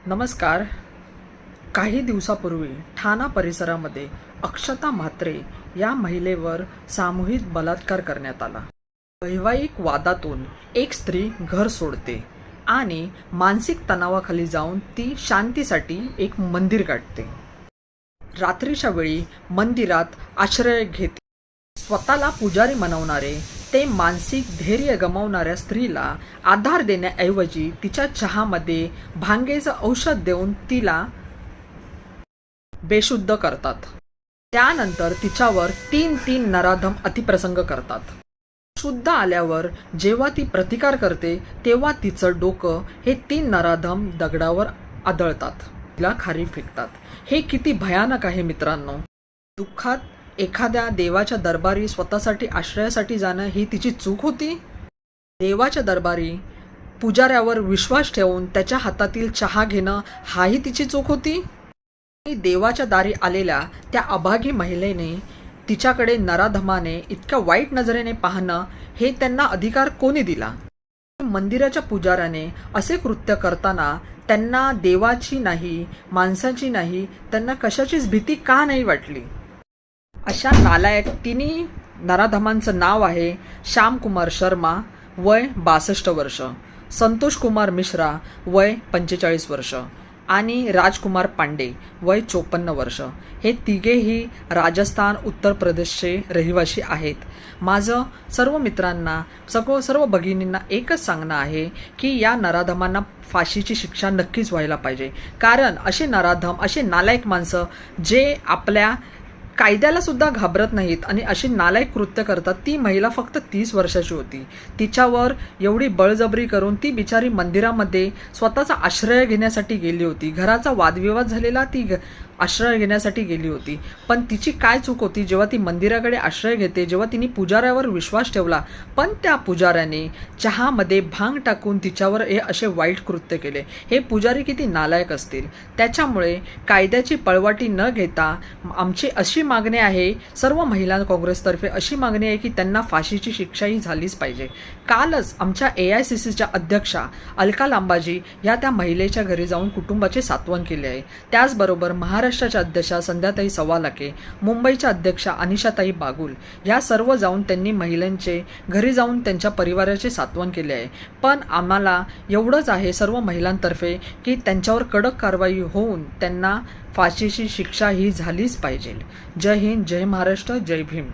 नमस्कार. काही दिवसापूर्वी ठाणा परिसरामध्ये अक्षता म्हात्रे या महिलेवर सामूहिक बलात्कार करण्यात आला. वैवाहिक वादातून एक स्त्री घर सोडते आणि मानसिक तणावाखाली जाऊन ती शांतीसाठी एक मंदिर गाठते. रात्रीच्या वेळी मंदिरात आश्रय घेते. स्वतःला पुजारी म्हणवणारे ते मानसिक धैर्य गमावणाऱ्या स्त्रीला आधार देण्याऐवजी तिच्या चहामध्ये भांगेचं औषध देऊन तिला बेशुद्ध करतात. त्यानंतर तिच्यावर तीन नराधम अतिप्रसंग करतात. शुद्ध आल्यावर जेव्हा ती प्रतिकार करते तेव्हा तिचं डोकं हे 3 नराधम दगडावर आदळतात, तिला खाली फेकतात. हे किती भयानक आहे मित्रांनो. दुःखात एखाद्या देवाच्या दरबारी स्वतःसाठी आश्रयासाठी जाणं ही तिची चूक होती. देवाच्या दरबारी पुजाऱ्यावर विश्वास ठेवून त्याच्या हातातील चहा घेणं हाही तिची चूक होती. देवाच्या दारी आलेल्या त्या अभागी महिलेने तिच्याकडे नराधमाने इतक्या वाईट नजरेने पाहणं हे त्यांना अधिकार कोणी दिला? मंदिराच्या पुजाऱ्याने असे कृत्य करताना त्यांना देवाची नाही, माणसाची नाही, त्यांना कशाचीच भीती का नाही वाटली? अशा नालायक 3 नराधमांचं नाव आहे श्यामकुमार शर्मा, वय 62 वर्ष, संतोष कुमार मिश्रा, वय 45 वर्ष आणि राजकुमार पांडे, वय 54 वर्ष. हे तिघेही राजस्थान, उत्तर प्रदेशचे रहिवासी आहेत. माझं सर्व मित्रांना, सर्व भगिनींना एकच सांगणं आहे की या नराधमांना फाशीची शिक्षा नक्कीच व्हायला पाहिजे. कारण असे नराधम, असे नालायक माणसं जे आपल्या कायद्याला सुद्धा घाबरत नाहीत आणि अशी नालायक कृत्य करतात. ती महिला फक्त 30 वर्षाची होती. तिच्यावर एवढी बळजबरी करून ती बिचारी मंदिरामध्ये स्वतःचा आश्रय घेण्यासाठी गेली होती. घराचा वादविवाद झालेला, ती आश्रय घेण्यासाठी गेली होती. पण तिची काय चूक होती? जेव्हा ती मंदिराकडे आश्रय घेते, जेव्हा तिने पुजाऱ्यावर विश्वास ठेवला, पण त्या पुजाऱ्याने चहामध्ये भांग टाकून तिच्यावर हे असे वाईट कृत्य केले. हे पुजारी किती नालायक असतील. त्याच्यामुळे कायद्याची पळवाटी न घेता आमची अशी मागणी आहे, सर्व महिला काँग्रेसतर्फे अशी मागणी आहे की त्यांना फाशीची शिक्षाही झालीच पाहिजे. कालच आमच्या AICCच्या अध्यक्षा अलका लांबाजी या त्या महिलेच्या घरी जाऊन कुटुंबाचे सांत्वन केले आहे. त्याचबरोबर महाराष्ट्राच्या अध्यक्षा संध्याताई सवालाके, मुंबईच्या अध्यक्षा अनिशाताई बागुल ह्या सर्व जाऊन त्यांनी महिलांचे घरी जाऊन त्यांच्या परिवाराचे सांत्वन केले आहे. पण आम्हाला एवढंच आहे सर्व महिलांतर्फे की त्यांच्यावर कडक कारवाई होऊन त्यांना फाशीची शिक्षा ही झालीच पाहिजे. जय हिंद, जय महाराष्ट्र, जय भीम.